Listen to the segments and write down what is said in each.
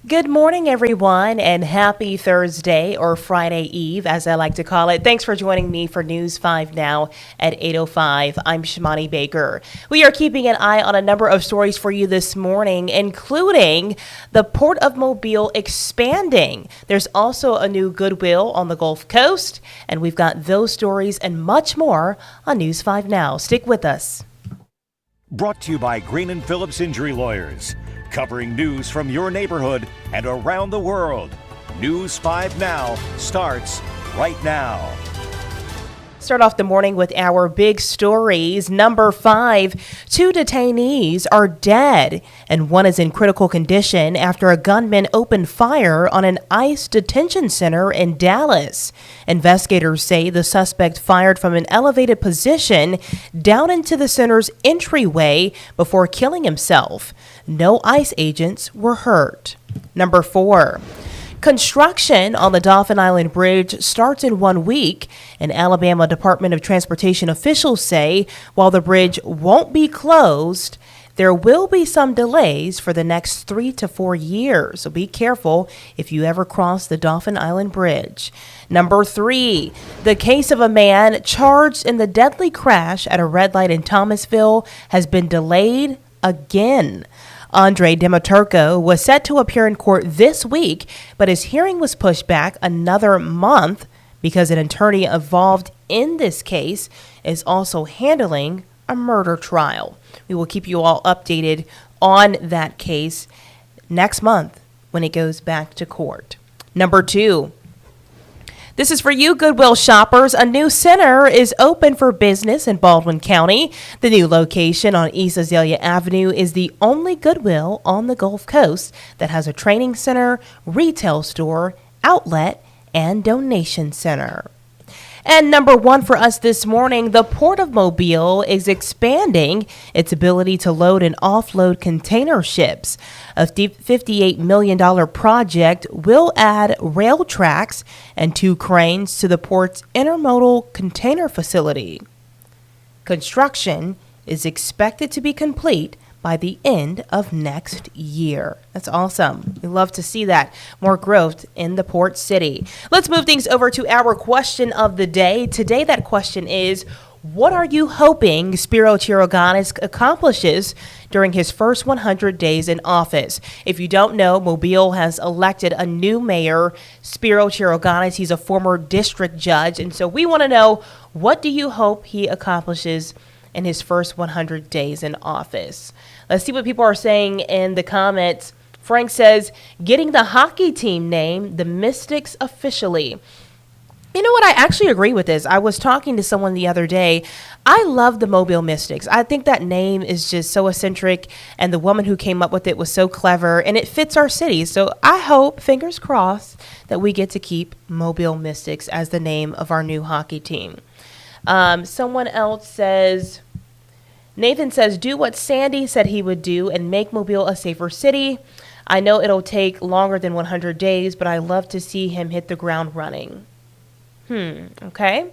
Good morning, everyone, and happy Thursday or Friday Eve, as I like to call it. Thanks for joining me for News 5 Now at 8:05. I'm Shimani Baker. We are keeping an eye on a number of stories for you this morning, including the Port of Mobile expanding. There's also a new Goodwill on the Gulf Coast, and we've got those stories and much more on News 5 Now. Stick with us. Brought to you by Green and Phillips Injury Lawyers, covering news from your neighborhood and around the world. News 5 Now starts right now. Start off the morning with our big stories. Number 5, 2 detainees are dead and one is in critical condition after a gunman opened fire on an ICE detention center in Dallas. Investigators say the suspect fired from an elevated position down into the center's entryway before killing himself. No ICE agents were hurt. Number 4. Construction on the Dauphin Island Bridge starts in 1 week, and Alabama Department of Transportation officials say while the bridge won't be closed, there will be some delays for the next 3 to 4 years. So be careful if you ever cross the Dauphin Island Bridge. Number 3, the case of a man charged in the deadly crash at a red light in Thomasville has been delayed again. Andre Demiturco was set to appear in court this week, but his hearing was pushed back another month because an attorney involved in this case is also handling a murder trial. We will keep you all updated on that case next month when it goes back to court. Number 2. This is for you, Goodwill shoppers. A new center is open for business in Baldwin County. The new location on East Azalea Avenue is the only Goodwill on the Gulf Coast that has a training center, retail store, outlet, and donation center. And number 1 for us this morning, the Port of Mobile is expanding its ability to load and offload container ships. A $58 million project will add rail tracks and 2 cranes to the port's intermodal container facility. Construction is expected to be complete by the end of next year. That's awesome. We love to see that. More growth in the port city. Let's move things over to our question of the day. Today, that question is, what are you hoping Spiro Tiroganis accomplishes during his first 100 days in office? If you don't know, Mobile has elected a new mayor, Spiro Tiroganis. He's a former district judge. And so we want to know, what do you hope he accomplishes in his first 100 days in office? Let's see what people are saying in the comments. Frank says, getting the hockey team name, the Mystics, officially. You know what? I actually agree with this. I was talking to someone the other day. I love the Mobile Mystics. I think that name is just so eccentric, and the woman who came up with it was so clever, and it fits our city. So I hope, fingers crossed, that we get to keep Mobile Mystics as the name of our new hockey team. Someone else says, Nathan says, do what Sandy said he would do and make Mobile a safer city. I know it'll take longer than 100 days, but I love to see him hit the ground running. Okay.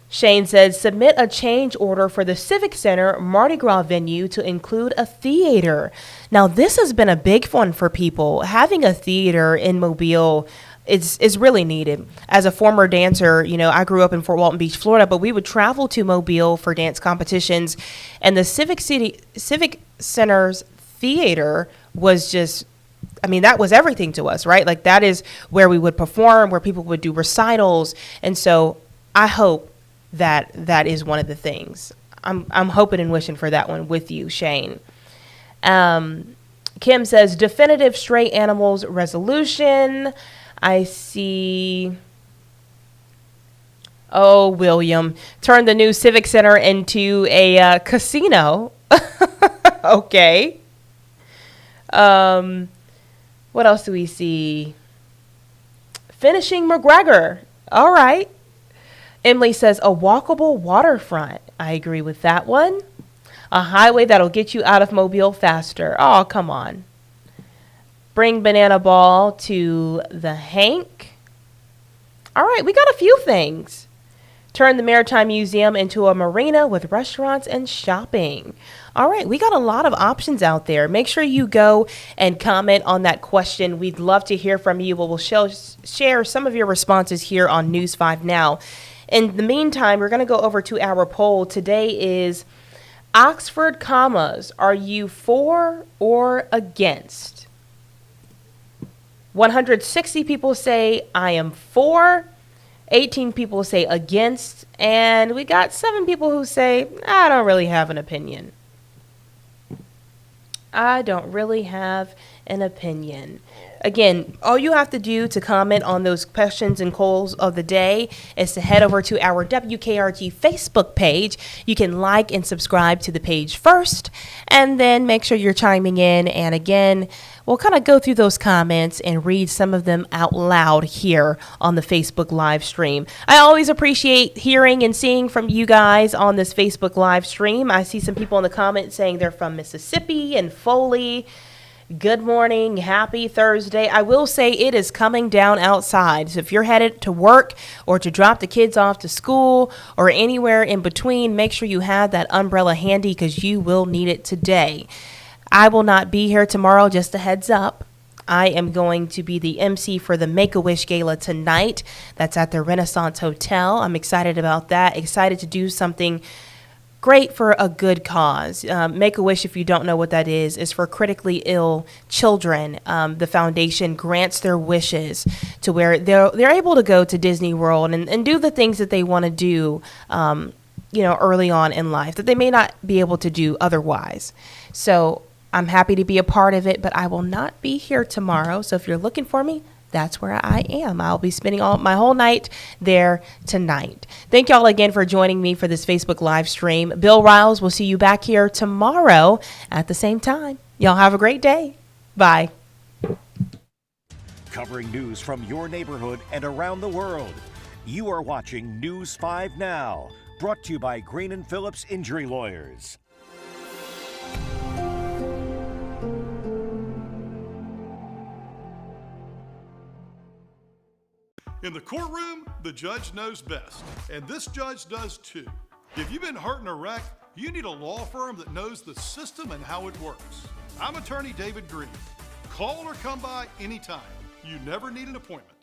Shane says, submit a change order for the Civic Center Mardi Gras venue to include a theater. Now, this has been a big one for people. Having a theater in Mobile is really needed. As a former dancer, you know, I grew up in Fort Walton Beach, Florida, but we would travel to Mobile for dance competitions, and the Civic Center's theater was just, I mean, that was everything to us, right? Like, that is where we would perform, where people would do recitals. And so I hope that that is one of the things. I'm hoping and wishing for that one with you, Shane. Kim says, definitive stray animals resolution. I see. Oh, William, turn the new Civic Center into a casino. Okay. What else do we see? Finishing McGregor. All right. Emily says a walkable waterfront. I agree with that one. A highway that'll get you out of Mobile faster. Oh, come on. Bring Banana Ball to the Hank. All right, we got a few things. turn the Maritime Museum into a marina with restaurants and shopping. All right, we got a lot of options out there. Make sure you go and comment on that question. We'd love to hear from you. We'll share some of your responses here on News 5 Now. In the meantime, we're going to go over to our poll. Today is Oxford commas. Are you for or against? 160 people say I am for. 18 people say against, and we got 7 people who say, I don't really have an opinion. I don't really have an opinion. Again, all you have to do to comment on those questions and polls of the day is to head over to our WKRG Facebook page. You can like and subscribe to the page first, and then make sure you're chiming in. And again, we'll kind of go through those comments and read some of them out loud here on the Facebook live stream. I always appreciate hearing and seeing from you guys on this Facebook live stream. I see some people in the comments saying they're from Mississippi and Foley. Good morning. Happy Thursday. I will say it is coming down outside. So if you're headed to work or to drop the kids off to school or anywhere in between, make sure you have that umbrella handy because you will need it today. I will not be here tomorrow, just a heads up. I am going to be the MC for the Make-A-Wish Gala tonight. That's at the Renaissance Hotel. I'm excited about that. Excited to do something great for a good cause. Make-A-Wish, if you don't know what that is for critically ill children. The foundation grants their wishes to where they're able to go to Disney World and do the things that they want to do, early on in life that they may not be able to do otherwise. So I'm happy to be a part of it, but I will not be here tomorrow. So if you're looking for me, that's where I am. I'll be spending my whole night there tonight. Thank y'all again for joining me for this Facebook live stream. Bill Riles will see you back here tomorrow at the same time. Y'all have a great day. Bye. Covering news from your neighborhood and around the world. You are watching News 5 Now, brought to you by Green & Phillips Injury Lawyers. In the courtroom, the judge knows best, and this judge does too. If you've been hurt in a wreck, you need a law firm that knows the system and how it works. I'm attorney David Green. Call or come by anytime. You never need an appointment.